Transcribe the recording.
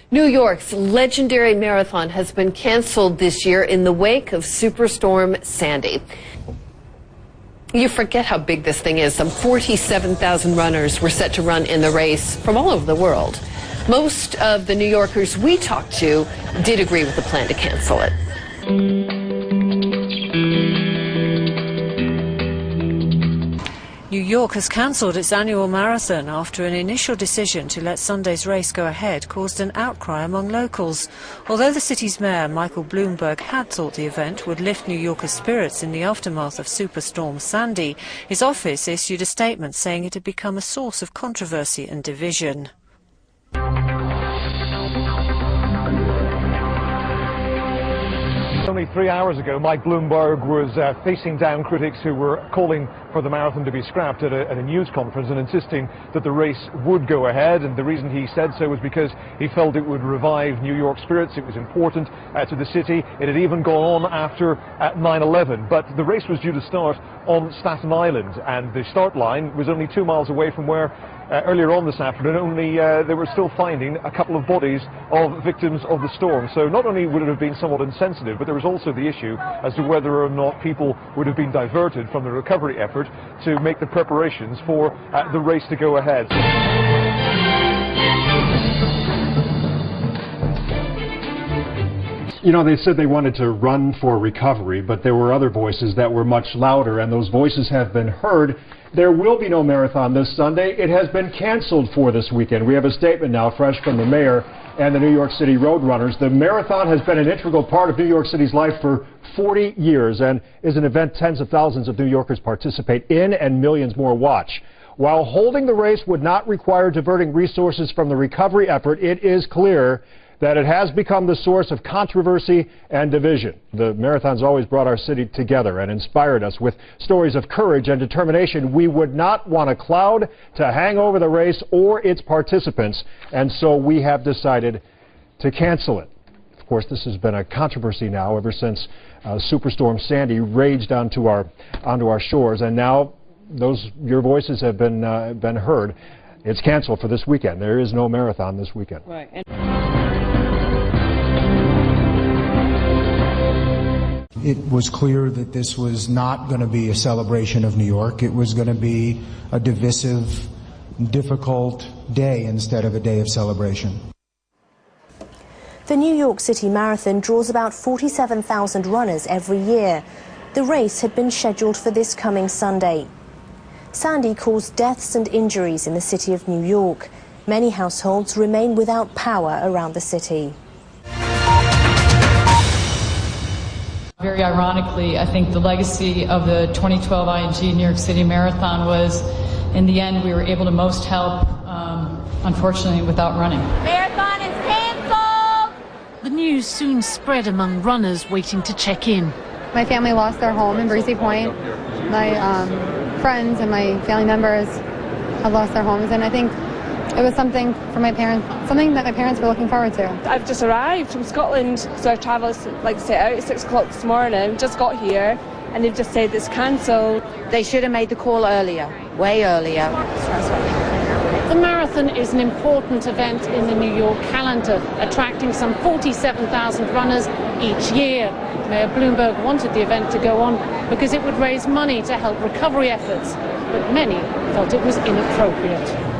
New York's legendary marathon has been canceled this year in the wake of Superstorm Sandy. You forget how big this thing is. Some 47,000 runners were set to run in the race from all over the world. Most of the New Yorkers we talked to did agree with the plan to cancel it. New York has cancelled its annual marathon after an initial decision to let Sunday's race go ahead caused an outcry among locals. Although the city's mayor, Michael Bloomberg, had thought the event would lift New Yorkers' spirits in the aftermath of Superstorm Sandy, his office issued a statement saying it had become a source of controversy and division. Only 3 hours ago, Mike Bloomberg was facing down critics who were calling for the marathon to be scrapped at a news conference and insisting that the race would go ahead. And the reason he said so was because he felt it would revive New York spirits. It was important to the city. It had even gone on after 9/11. But the race was due to start on Staten Island, and the start line was only 2 miles away from where earlier on this afternoon they were still finding a couple of bodies of victims of the storm. So not only would it have been somewhat insensitive, but there was also the issue as to whether or not people would have been diverted from the recovery effort to make the preparations for the race to go ahead. You know, they said they wanted to run for recovery, but there were other voices that were much louder, and those voices have been heard. There will be no marathon this Sunday. It has been canceled for this weekend. We have a statement now, fresh from the mayor and the New York City Roadrunners. The marathon has been an integral part of New York City's life for 40 years and is an event tens of thousands of New Yorkers participate in and millions more watch. While holding the race would not require diverting resources from the recovery effort, it is clear that it has become the source of controversy and division. The marathon's always brought our city together and inspired us with stories of courage and determination. We would not want a cloud to hang over the race or its participants, and so we have decided to cancel it. Of course, this has been a controversy now ever since Superstorm Sandy raged onto our shores, and now your voices have been heard. It's canceled for this weekend. There is no marathon this weekend. Right. It was clear that this was not going to be a celebration of New York. It was going to be a divisive, difficult day instead of a day of celebration. The New York City Marathon draws about 47,000 runners every year. The race had been scheduled for this coming Sunday. Sandy caused deaths and injuries in the city of New York. Many households remain without power around the city. Very ironically, I think the legacy of the 2012 ING New York City Marathon was, in the end, we were able to most help, unfortunately, without running. Marathon is canceled! The news soon spread among runners waiting to check in. My family lost their home in Breezy Point. My friends and my family members have lost their homes, and I think it was something for my parents, something that my parents were looking forward to. I've just arrived from Scotland, so I travelled, set out at 6 o'clock this morning, just got here, and they've just said it's cancelled. They should have made the call earlier, way earlier. The marathon is an important event in the New York calendar, attracting some 47,000 runners each year. Mayor Bloomberg wanted the event to go on because it would raise money to help recovery efforts, but many felt it was inappropriate.